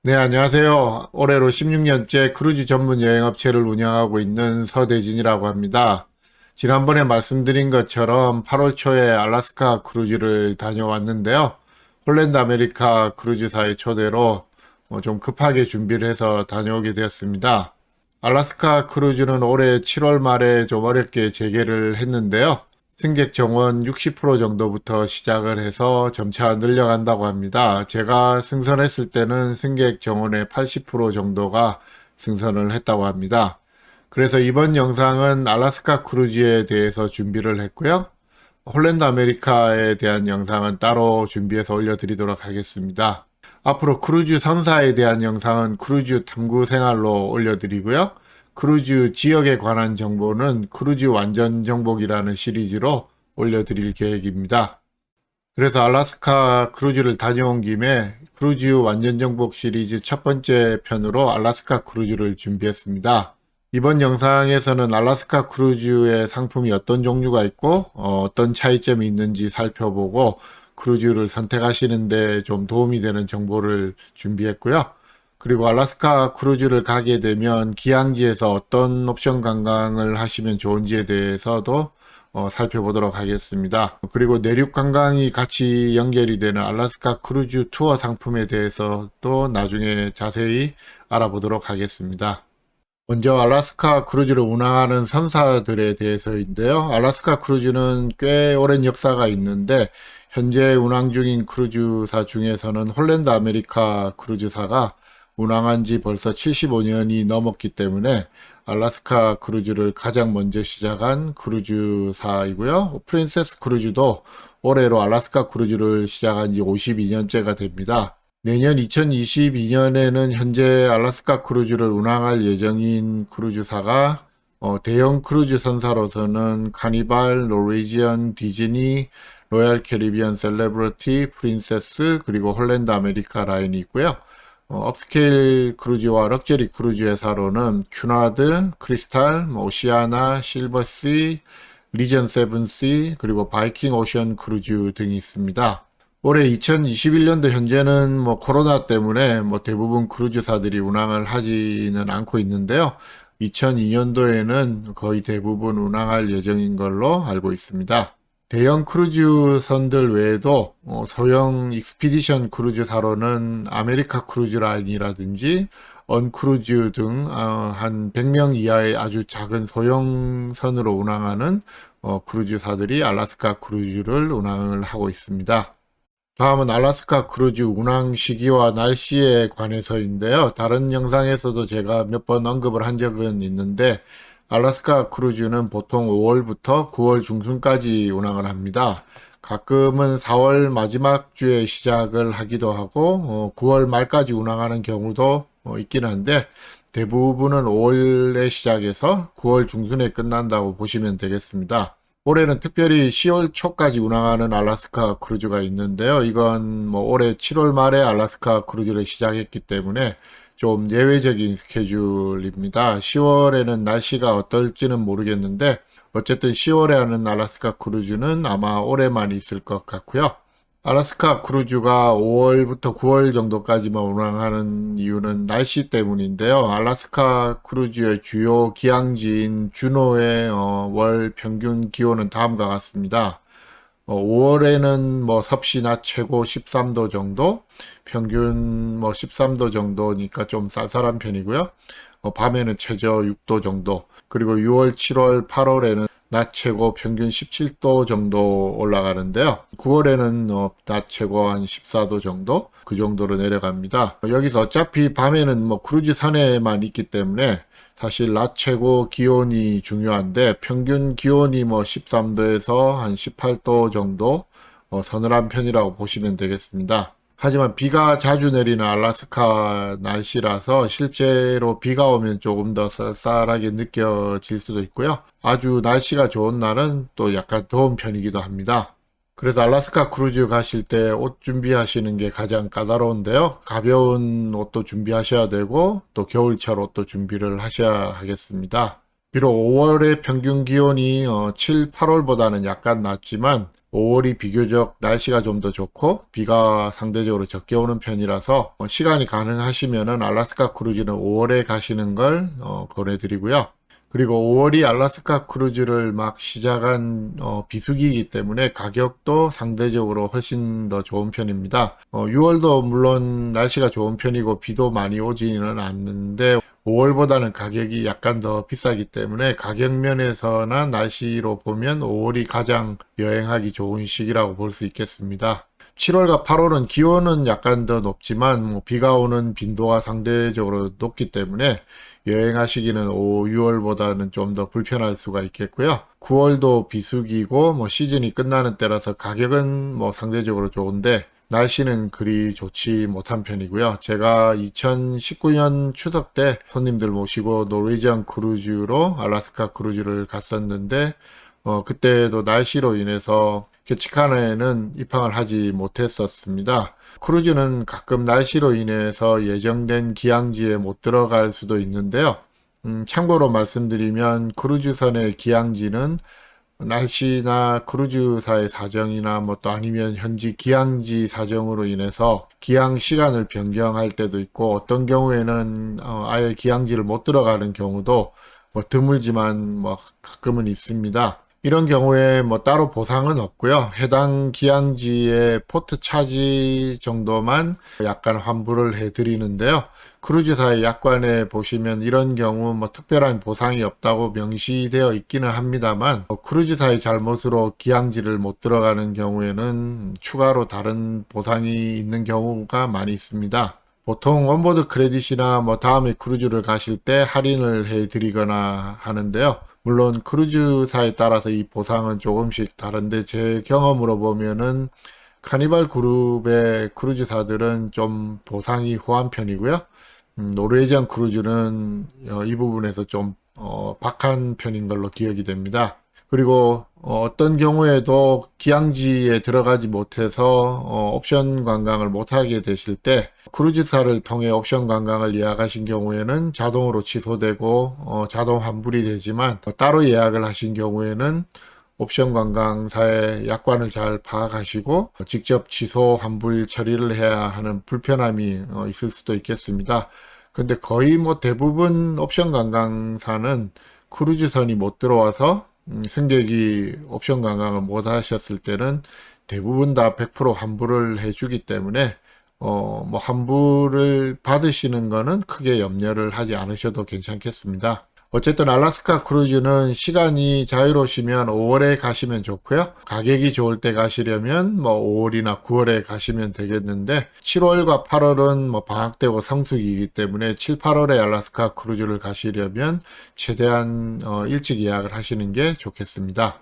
네, 안녕하세요. 올해로 16년째 크루즈 전문 여행업체를 운영하고 있는 서대진이라고 합니다. 지난번에 말씀드린 것처럼 8월 초에 알래스카 크루즈를 다녀왔는데요. 홀랜드 아메리카 크루즈사의 초대로 좀 급하게 준비를 해서 다녀오게 되었습니다. 알래스카 크루즈는 올해 7월 말에 좀 어렵게 재개를 했는데요. 승객 정원 60% 정도부터 시작을 해서 점차 늘려간다고 합니다. 제가 승선했을 때는 승객 정원의 80% 정도가 승선을 했다고 합니다. 그래서 이번 영상은 알래스카 크루즈에 대해서 준비를 했고요. 홀랜드 아메리카에 대한 영상은 따로 준비해서 올려드리도록 하겠습니다. 앞으로 크루즈 선사에 대한 영상은 크루즈 탐구 생활로 올려드리고요. 크루즈 지역에 관한 정보는 크루즈 완전 정복이라는 시리즈로 올려드릴 계획입니다. 그래서 알래스카 크루즈를 다녀온 김에 크루즈 완전 정복 시리즈 첫 번째 편으로 알래스카 크루즈를 준비했습니다. 이번 영상에서는 알래스카 크루즈의 상품이 어떤 종류가 있고 어떤 차이점이 있는지 살펴보고 크루즈를 선택하시는데 좀 도움이 되는 정보를 준비했고요. 그리고 알래스카 크루즈를 가게 되면 기항지에서 어떤 옵션 관광을 하시면 좋은지에 대해서도 살펴보도록 하겠습니다. 그리고 내륙 관광이 같이 연결이 되는 알래스카 크루즈 투어 상품에 대해서도 나중에 자세히 알아보도록 하겠습니다. 먼저 알래스카 크루즈를 운항하는 선사들에 대해서인데요. 알래스카 크루즈는 꽤 오랜 역사가 있는데 현재 운항 중인 크루즈사 중에서는 홀랜드 아메리카 크루즈사가 운항한 지 벌써 75년이 넘었기 때문에 알래스카 크루즈를 가장 먼저 시작한 크루즈사이고요. 프린세스 크루즈도 올해로 알래스카 크루즈를 시작한 지 52년째가 됩니다. 내년 2022년에는 현재 알래스카 크루즈를 운항할 예정인 크루즈사가 대형 크루즈 선사로서는 카니발, 노르웨이지언, 디즈니, 로얄 캐리비안 셀레브리티, 프린세스, 그리고 홀랜드 아메리카 라인이 있고요. 업스케일 크루즈와 럭셔리 크루즈 회사로는 큐나드, 크리스탈, 오시아나, 실버시, 리전 세븐시, 그리고 바이킹 오션 크루즈 등이 있습니다. 올해 2021년도 현재는 코로나 때문에 대부분 크루즈사들이 운항을 하지는 않고 있는데요. 2002년도에는 거의 대부분 운항할 예정인 걸로 알고 있습니다. 대형 크루즈선들 외에도 소형 익스피디션 크루즈사로는 아메리카 크루즈 라인이라든지 언크루즈 등 한 100명 이하의 아주 작은 소형선으로 운항하는 크루즈사들이 알래스카 크루즈를 운항을 하고 있습니다. 다음은 알래스카 크루즈 운항 시기와 날씨에 관해서인데요. 다른 영상에서도 제가 몇 번 언급을 한 적은 있는데 알래스카 크루즈는 보통 5월부터 9월 중순까지 운항을 합니다. 가끔은 4월 마지막 주에 시작을 하기도 하고 9월 말까지 운항하는 경우도 있긴 한데 대부분은 5월에 시작해서 9월 중순에 끝난다고 보시면 되겠습니다. 올해는 특별히 10월 초까지 운항하는 알래스카 크루즈가 있는데요. 이건 올해 7월 말에 알래스카 크루즈를 시작했기 때문에 좀 예외적인 스케줄입니다. 10월에는 날씨가 어떨지는 모르겠는데 어쨌든 10월에 하는 알래스카 크루즈는 아마 올해만 있을 것 같고요. 알래스카 크루즈가 5월부터 9월 정도까지만 운항하는 이유는 날씨 때문인데요. 알래스카 크루즈의 주요 기항지인 주노의 월 평균 기온은 다음과 같습니다. 5월에는 섭씨 낮 최고 13도 정도, 평균 13도 정도니까 좀 쌀쌀한 편이고요. 밤에는 최저 6도 정도, 그리고 6월, 7월, 8월에는 낮 최고 평균 17도 정도 올라가는데요. 9월에는 낮 최고 한 14도 정도, 그 정도로 내려갑니다. 여기서 어차피 밤에는 크루즈 선에만 있기 때문에 사실 낮 최고 기온이 중요한데 평균 기온이 13도에서 한 18도 정도 서늘한 편이라고 보시면 되겠습니다. 하지만 비가 자주 내리는 알래스카 날씨라서 실제로 비가 오면 조금 더 쌀쌀하게 느껴질 수도 있고요. 아주 날씨가 좋은 날은 또 약간 더운 편이기도 합니다. 그래서 알래스카 크루즈 가실 때 옷 준비하시는 게 가장 까다로운데요. 가벼운 옷도 준비하셔야 되고 또 겨울철 옷도 준비를 하셔야 하겠습니다. 비록 5월의 평균 기온이 7, 8월보다는 약간 낮지만 5월이 비교적 날씨가 좀 더 좋고 비가 상대적으로 적게 오는 편이라서 시간이 가능하시면은 알래스카 크루즈는 5월에 가시는 걸 권해드리고요. 그리고 5월이 알래스카 크루즈를 막 시작한 비수기이기 때문에 가격도 상대적으로 훨씬 더 좋은 편입니다. 6월도 물론 날씨가 좋은 편이고 비도 많이 오지는 않는데 5월보다는 가격이 약간 더 비싸기 때문에 가격 면에서나 날씨로 보면 5월이 가장 여행하기 좋은 시기라고 볼 수 있겠습니다. 7월과 8월은 기온은 약간 더 높지만 비가 오는 빈도가 상대적으로 높기 때문에 여행하시기는 5, 6월보다는 좀 더 불편할 수가 있겠고요. 9월도 비수기고 시즌이 끝나는 때라서 가격은 상대적으로 좋은데 날씨는 그리 좋지 못한 편이고요. 제가 2019년 추석 때 손님들 모시고 노르웨이지안 크루즈로 알래스카 크루즈를 갔었는데 그때도 날씨로 인해서 캐치카나에는 입항을 하지 못했었습니다. 크루즈는 가끔 날씨로 인해서 예정된 기항지에 못 들어갈 수도 있는데요. 참고로 말씀드리면 크루즈선의 기항지는 날씨나 크루즈사의 사정이나 또 아니면 현지 기항지 사정으로 인해서 기항 시간을 변경할 때도 있고 어떤 경우에는 아예 기항지를 못 들어가는 경우도 드물지만 가끔은 있습니다. 이런 경우에 따로 보상은 없고요. 해당 기항지의 포트 차지 정도만 약간 환불을 해 드리는데요. 크루즈사의 약관에 보시면 이런 경우 특별한 보상이 없다고 명시되어 있기는 합니다만 크루즈사의 잘못으로 기항지를 못 들어가는 경우에는 추가로 다른 보상이 있는 경우가 많이 있습니다. 보통 온보드 크레딧이나 다음에 크루즈를 가실 때 할인을 해 드리거나 하는데요. 물론 크루즈사에 따라서 이 보상은 조금씩 다른데 제 경험으로 보면은 카니발 그룹의 크루즈사들은 좀 보상이 후한 편이고요. 노르웨이지안 크루즈는 이 부분에서 좀 박한 편인 걸로 기억이 됩니다. 그리고 어떤 경우에도 기항지에 들어가지 못해서 옵션 관광을 못하게 되실 때 크루즈사를 통해 옵션 관광을 예약하신 경우에는 자동으로 취소되고 자동 환불이 되지만 따로 예약을 하신 경우에는 옵션 관광사의 약관을 잘 파악하시고 직접 취소 환불 처리를 해야 하는 불편함이 있을 수도 있겠습니다. 근데 거의 대부분 옵션 관광사는 크루즈선이 못 들어와서 승객이 옵션 관광을 못 하셨을 때는 대부분 다 100% 환불을 해주기 때문에 환불을 받으시는 거는 크게 염려를 하지 않으셔도 괜찮겠습니다. 어쨌든 알래스카 크루즈는 시간이 자유로우시면 5월에 가시면 좋고요. 가격이 좋을 때 가시려면 5월이나 9월에 가시면 되겠는데 7월과 8월은 방학 때고 성수기이기 때문에 7, 8월에 알래스카 크루즈를 가시려면 최대한 일찍 예약을 하시는 게 좋겠습니다.